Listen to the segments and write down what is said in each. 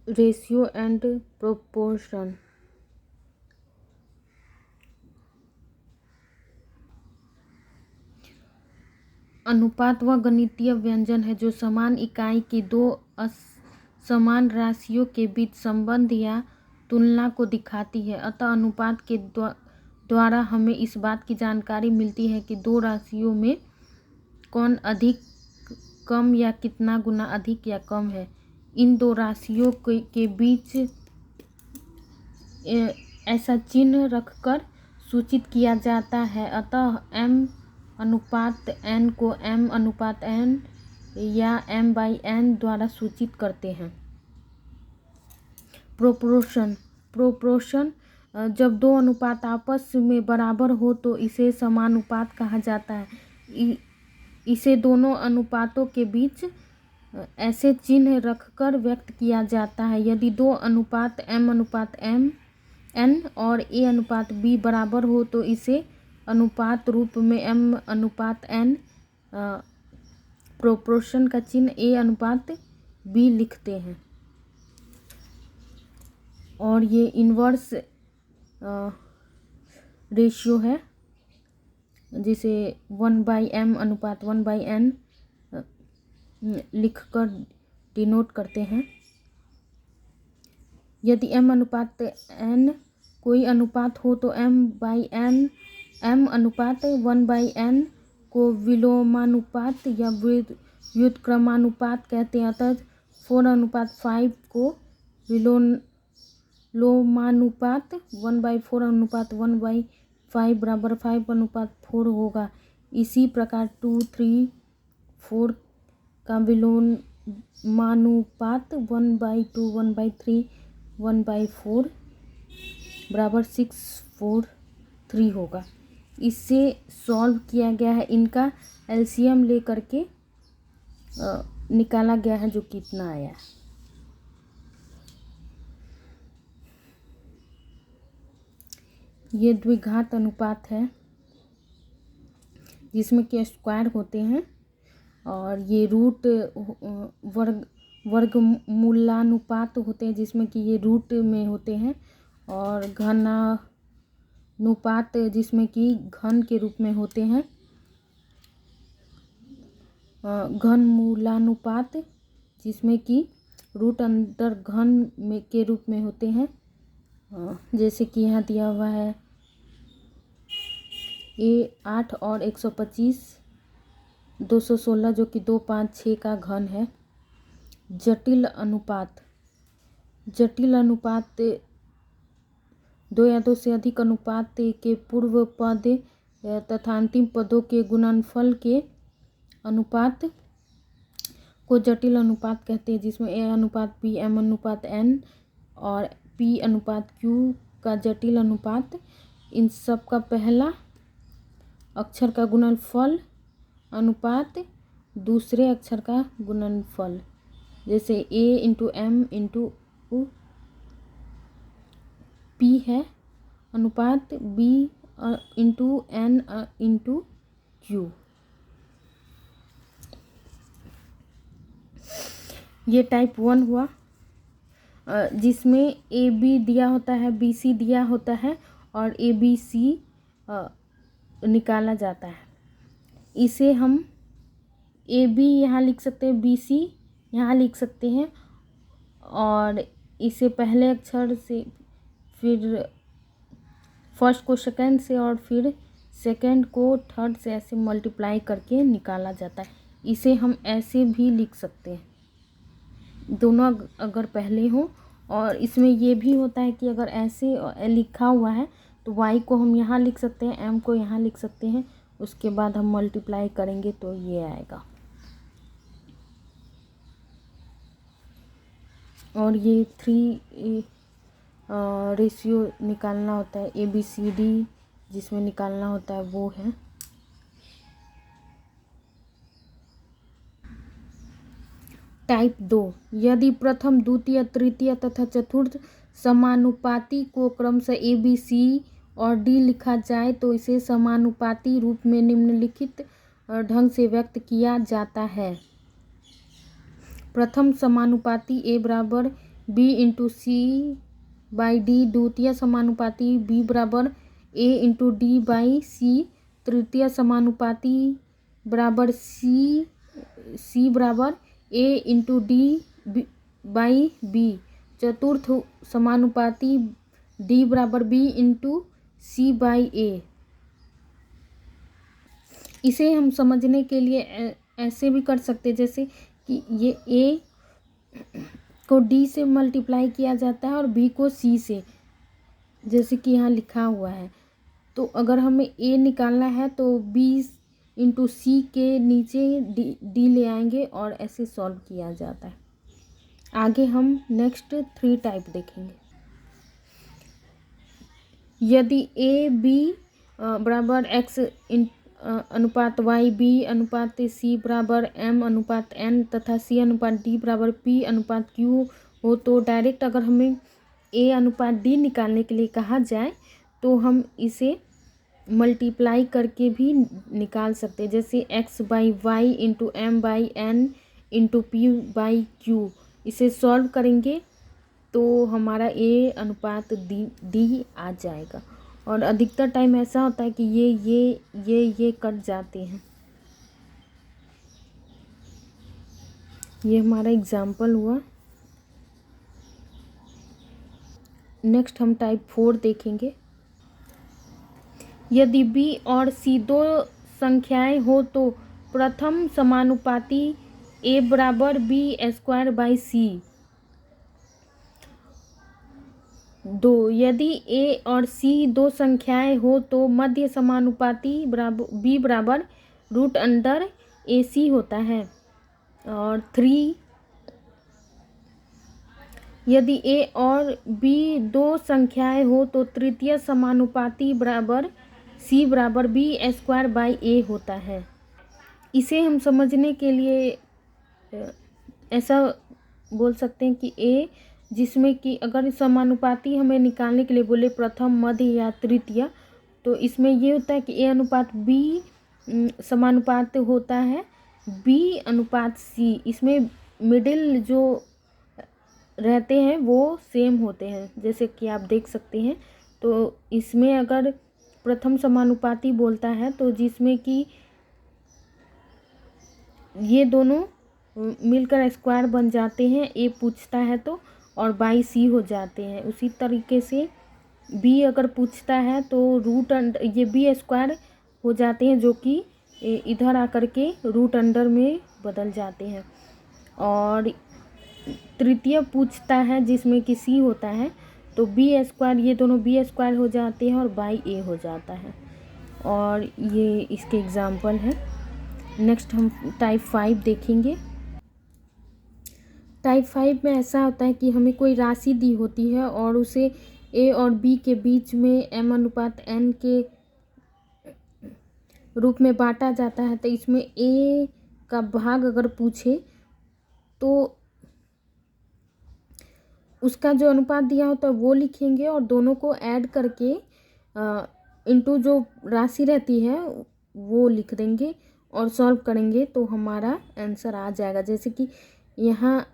Ratio and proportion. अनुपात वह गणितीय व्यंजन है जो समान इकाई की दो समान राशियों के बीच संबंध या तुलना को दिखाती है। अतः अनुपात के द्वारा हमें इस बात की जानकारी मिलती है कि दो राशियों में कौन अधिक, कम या कितना गुना अधिक या कम है। इन दो राशियों के बीच ऐसा चिन्ह रखकर सूचित किया जाता है। अतः m अनुपात n को m अनुपात n या m/n द्वारा सूचित करते हैं। प्रोपोर्शन जब दो अनुपात आपस में बराबर हो तो इसे समानुपात कहा जाता है। इसे दोनों अनुपातों के बीच ऐसे चिन्ह रखकर व्यक्त किया जाता है। यदि दो अनुपात m अनुपात n और a अनुपात b बराबर हो तो इसे अनुपात रूप में m अनुपात n प्रोपोर्शन का चिन्ह a अनुपात b लिखते हैं। और ये इन्वर्स रेशियो है जिसे 1/m अनुपात 1/n लिखकर डिनोट करते हैं। यदि m अनुपात n कोई अनुपात हो तो m/n m अनुपात 1/n को विलोमानुपात या व्युत्क्रमानुपात कहते हैं। अतः 4:5 को विलोमानुपात 1/4 अनुपात 1/5 बराबर 5:4 होगा। इसी प्रकार 2, 3, 4 का विलोमानुपात 1/2, 1/3, 1/4 बराबर 6, 4, 3 होगा। इससे सॉल्व किया गया है। इनका एलसीएम ले करके निकाला गया है जो कितना आया। ये द्विघात अनुपात है जिसमें कि स्क्वायर होते हैं और ये रूट वर्गमूलानुपात होते हैं जिसमें कि ये रूट में होते हैं और घनानुपात जिसमें कि घन के रूप में होते हैं। घनमूलानुपात जिसमें कि रूट अंतर घन में के रूप में होते हैं। जैसे कि यहाँ दिया हुआ है A8 और 125 216 जो कि 2, 5, 6 का घन है। जटिल अनुपात 2 या 2 से अधिक अनुपात के पूर्व पद तथा अंतिम पदों के गुणनफल के अनुपात को जटिल अनुपात कहते हैं, जिसमें a अनुपात p, m अनुपात n और p अनुपात q का जटिल अनुपात इन सब का पहला अक्षर का गुणनफल अनुपात दूसरे अक्षर का गुणनफल। जैसे a into m into p है अनुपात b into n into q। ये टाइप 1 हुआ जिसमें ए बी दिया होता है, बी सी दिया होता है और ए बी सी निकाला जाता है। इसे हम ए बी यहाँ लिख सकते हैं, बी सी यहाँ लिख सकते हैं और इसे पहले अक्षर से फिर फर्स्ट को सेकंड से और फिर सेकंड को थर्ड से ऐसे मल्टीप्लाई करके निकाला जाता है। इसे हम ऐसे भी लिख सकते हैं, दोनों अगर पहले हो। और इसमें ये भी होता है कि अगर ऐसे लिखा हुआ है तो y को हम यहाँ लिख सकते हैं, m को यहाँ लिख सकते हैं, उसके बाद हम मल्टीप्लाई करेंगे तो ये आएगा। और ये 3 रेशियो निकालना होता है, ABCD जिसमें निकालना होता है वो है। टाइप 2 यदि प्रथम, द्वितीय, तृतीय तथा चतुर्थ समानुपाती को क्रमशः ए बी सी और डी लिखा जाए तो इसे समानुपाती रूप में निम्नलिखित ढंग से व्यक्त किया जाता है। प्रथम समानुपाती a बराबर B into C by D द्वितीय समानुपाती बी बराबर A into D by C तृतीय समानुपाती बराबर सी बराबर A into D by B चतुर्थ समानुपाती डी बराबर B into C by A. इसे हम समझने के लिए ऐसे भी कर सकते जैसे कि ये ए को डी से मल्टीप्लाई किया जाता है और बी को सी से, जैसे कि यहाँ लिखा हुआ है। तो अगर हमें ए निकालना है तो बी इंटू सी के नीचे डी ले आएंगे और ऐसे सॉल्व किया जाता है। आगे हम नेक्स्ट 3 टाइप देखेंगे। यदि ए बी बराबर एक्स अनुपात वाई, बी अनुपात सी बराबर एम अनुपात एन तथा सी अनुपात डी बराबर पी अनुपात क्यू हो तो डायरेक्ट अगर हमें ए अनुपात डी निकालने के लिए कहा जाए तो हम इसे मल्टीप्लाई करके भी निकाल सकते हैं, जैसे X by Y into M by N into P by Q. इसे सॉल्व करेंगे तो हमारा ए अनुपात डी आ जाएगा। और अधिकतर टाइम ऐसा होता है कि ये कट जाते हैं। ये हमारा एग्जाम्पल हुआ। नेक्स्ट हम टाइप 4 देखेंगे। यदि बी और सी दो संख्याएं हो तो प्रथम समानुपाती ए बराबर बी स्क्वायर बाई सी। दो यदि ए और सी दो संख्याएं हो तो मध्य समानुपाती बी बराबर रूट अंडर ए सी होता है। और 3 यदि ए और बी दो संख्याएं हो तो तृतीय समानुपाती बराबर सी बराबर बी स्क्वायर बाई ए होता है। इसे हम समझने के लिए ऐसा बोल सकते हैं कि ए जिसमें कि अगर समानुपाती हमें निकालने के लिए बोले प्रथम मध्य या तृतीय, तो इसमें ये होता है कि ए अनुपात बी समानुपात होता है बी अनुपात सी। इसमें मिडिल जो रहते हैं वो सेम होते हैं, जैसे कि आप देख सकते हैं। तो इसमें अगर प्रथम समानुपाती बोलता है तो जिसमें कि ये दोनों मिलकर स्क्वायर बन जाते हैं, ए पूछता है तो, और बाई सी हो जाते हैं। उसी तरीके से बी अगर पूछता है तो रूट अंडर ये बी स्क्वायर हो जाते हैं, जो कि इधर आकर के रूट अंडर में बदल जाते हैं। और तृतीय पूछता है जिसमें कि सी होता है तो बी स्क्वायर, ये दोनों बी स्क्वायर हो जाते हैं और बाई ए हो जाता है। और ये इसके एग्जाम्पल है। नेक्स्ट हम टाइप 5 देखेंगे। टाइप 5 में ऐसा होता है कि हमें कोई राशि दी होती है और उसे ए और बी के बीच में एम अनुपात एन के रूप में बांटा जाता है। तो इसमें ए का भाग अगर पूछे तो उसका जो अनुपात दिया होता है वो लिखेंगे और दोनों को ऐड करके इनटू जो राशि रहती है वो लिख देंगे और सॉल्व करेंगे तो हमारा आंसर आ जाएगा। जैसे कि यहाँ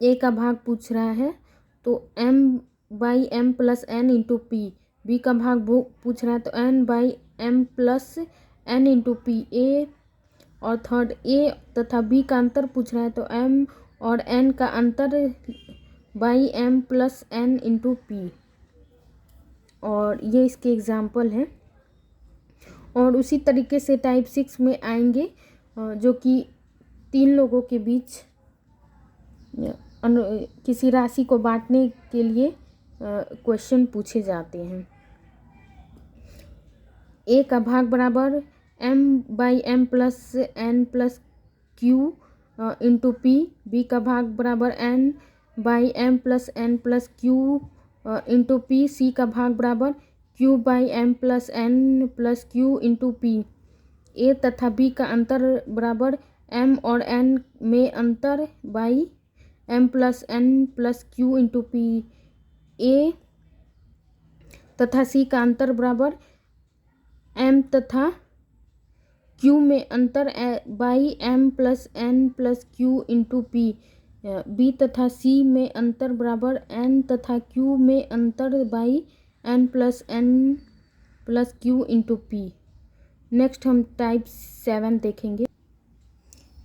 ए का भाग पूछ रहा है तो M by M plus N into P. B का भाग पूछ रहा है तो N by M plus N into P. A और थर्ड ए तथा बी का अंतर पूछ रहा है तो एम और एन का अंतर by M plus N into P. और ये इसके एग्जाम्पल हैं। और उसी तरीके से टाइप 6 में आएंगे जो कि 3 लोगों के बीच किसी राशि को बांटने के लिए क्वेश्चन पूछे जाते हैं। ए का भाग बराबर M by M plus N plus Q into P. B का भाग बराबर N by M plus N plus Q into P. C का भाग बराबर Q by M plus N plus Q into P. A तथा बी का अंतर बराबर एम और एन में अंतर by M plus N plus Q into P. A तथा सी का अंतर बराबर एम तथा क्यू में अंतर by M plus N plus Q into P. B तथा सी में अंतर बराबर एन तथा क्यू में अंतर by N plus Q into P. Next हम टाइप 7 देखेंगे।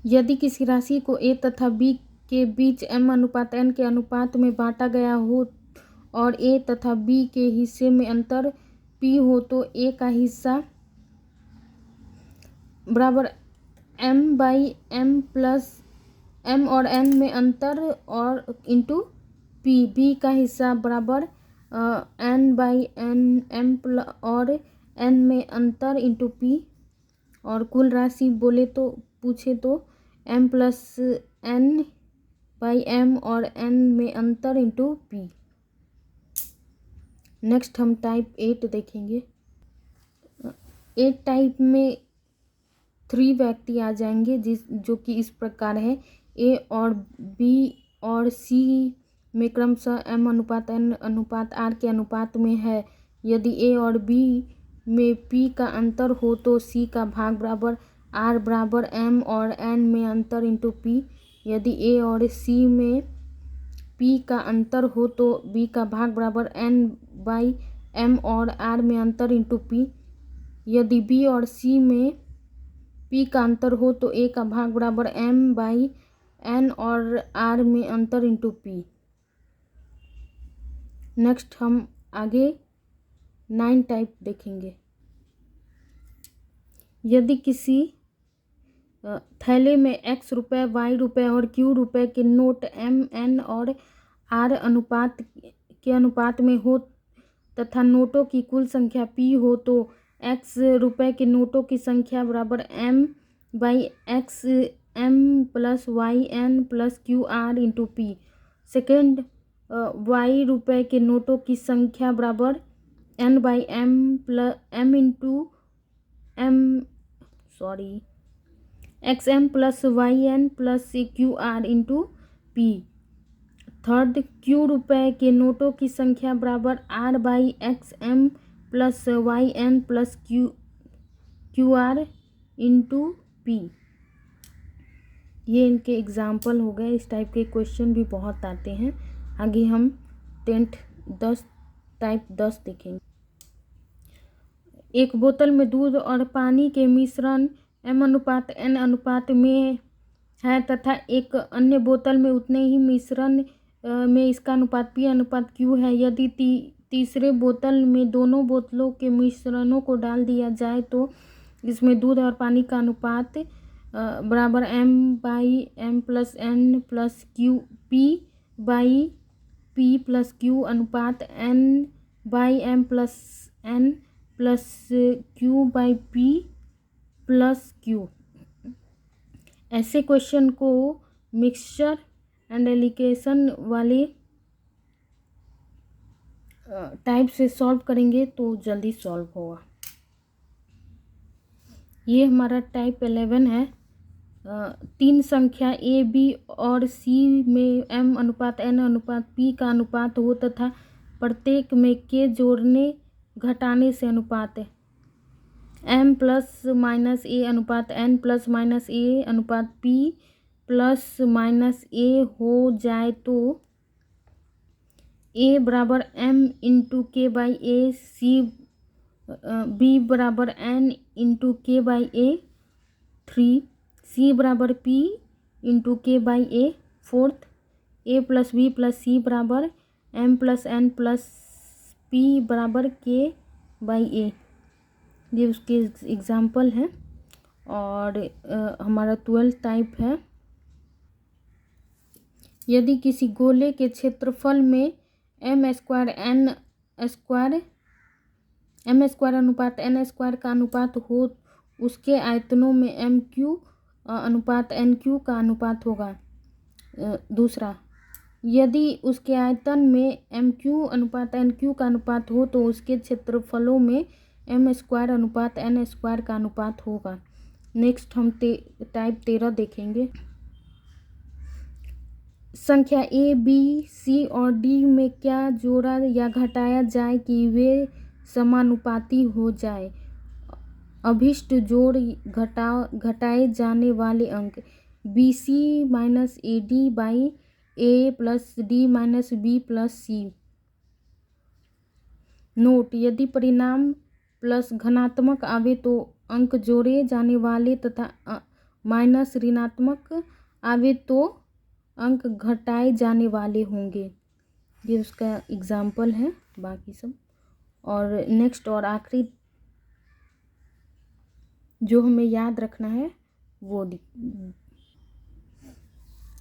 यदि किसी राशि को ए तथा बी के बीच m अनुपात n के अनुपात में बांटा गया हो और ए तथा बी के हिस्से में अंतर p हो तो ए का हिस्सा बराबर m by m plus m और n में अंतर और इंटू p। b का हिस्सा बराबर n बाई n m और n में अंतर इंटू p। और कुल राशि बोले तो पूछे तो m plus n by m और n में अंतर इंटू p। नेक्स्ट हम टाइप 8 देखेंगे। 8 टाइप में 3 व्यक्ति आ जाएंगे जो कि इस प्रकार है। ए और बी और सी में क्रमशः m अनुपात n अनुपात r के अनुपात में है। यदि ए और बी में p का अंतर हो तो c का भाग बराबर r बराबर m और n में अंतर इंटू p। यदि ए और c में p का अंतर हो तो b का भाग बराबर n बाई m और r में अंतर इंटू p। यदि b और c में p का अंतर हो तो a का भाग बराबर m बाई n और r में अंतर इंटू p। नेक्स्ट हम आगे 9 टाइप देखेंगे। यदि किसी थैले में x रुपये, y रुपये और q रुपये के नोट m, n और r के अनुपात में हो तथा नोटों की कुल संख्या p हो तो x रुपये के नोटों की संख्या बराबर m by x m plus y n plus q r into p। Second, y रुपये के नोटों की संख्या बराबर n by m into X M plus Y N plus Q R into P. Third, Q रुपये के नोटों की संख्या बराबर r by X M plus Y N plus Q R into P. ये इनके एग्जाम्पल हो गए। इस टाइप के क्वेश्चन भी बहुत आते हैं। आगे हम टाइप 10 देखेंगे। एक बोतल में दूध और पानी के मिश्रण m अनुपात n अनुपात में है तथा एक अन्य बोतल में उतने ही मिश्रण में इसका अनुपात p अनुपात q है। यदि तीसरे बोतल में दोनों बोतलों के मिश्रणों को डाल दिया जाए तो इसमें दूध और पानी का अनुपात बराबर m by m plus n plus q p by p plus q अनुपात n by m plus n plus q by p plus q। ऐसे क्वेश्चन को मिक्सचर एंड एलिगेशन वाले टाइप से सॉल्व करेंगे तो जल्दी सॉल्व होगा। ये हमारा टाइप 11 है। 3 संख्या a b और c में m अनुपात n अनुपात p का अनुपात हो तथा प्रत्येक में k जोड़ने घटाने से अनुपात है m प्लस माइनस a अनुपात n प्लस माइनस a अनुपात p प्लस माइनस a हो जाए तो a बराबर m इंटू के बाई a, b बराबर n इंटू के बाई a 3, c बराबर p इंटू के by a 4th, a plus b plus c बराबर m plus n plus p बराबर k बाई a। ये उसके एग्जाम्पल हैं। और हमारा 12 टाइप है। यदि किसी गोले के क्षेत्रफल में m स्क्वायर अनुपात n स्क्वायर का अनुपात हो उसके आयतनों में m क्यू अनुपात n क्यू का अनुपात होगा। दूसरा, यदि उसके आयतन में m क्यू अनुपात n क्यू का अनुपात हो तो उसके क्षेत्रफलों में m स्क्वायर अनुपात n स्क्वायर का अनुपात होगा। नेक्स्ट हम टाइप 13 देखेंगे। संख्या a, b, c और d में क्या जोड़ा या घटाया जाए कि वे समानुपाती हो जाए। अभिष्ट जोड़ घटाए जाने वाले अंक bc minus ad by A+D-B+C। Note, यदि परिणाम प्लस धनात्मक आवे तो अंक जोड़े जाने वाले तथा माइनस ऋणात्मक आवे तो अंक घटाए जाने वाले होंगे। ये उसका एग्जाम्पल है, बाकी सब। और नेक्स्ट और आखिरी जो हमें याद रखना है वो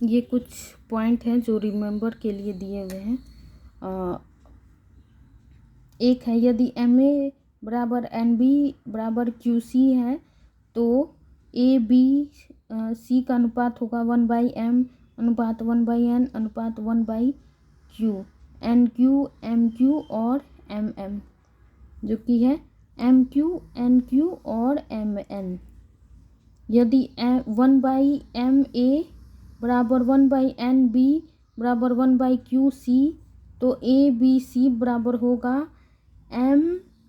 ये कुछ पॉइंट हैं जो रिमेंबर के लिए दिए हुए हैं। एक है, यदि MA बराबर NB बराबर QC है तो ABC का अनुपात होगा 1/M अनुपात 1/N अनुपात 1/Q। NQ MQ और MM जो कि है MQ NQ और MN। यदि 1/MA बराबर 1/NB बराबर 1/QC तो ABC बराबर होगा M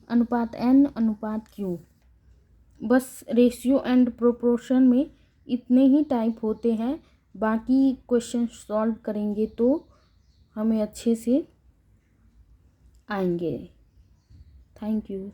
अनुपात N अनुपात Q। बस रेशियो एंड प्रोपोर्शन में इतने ही टाइप होते हैं, बाकी क्वेश्चन सॉल्व करेंगे तो हमें अच्छे से आएंगे। Thank you.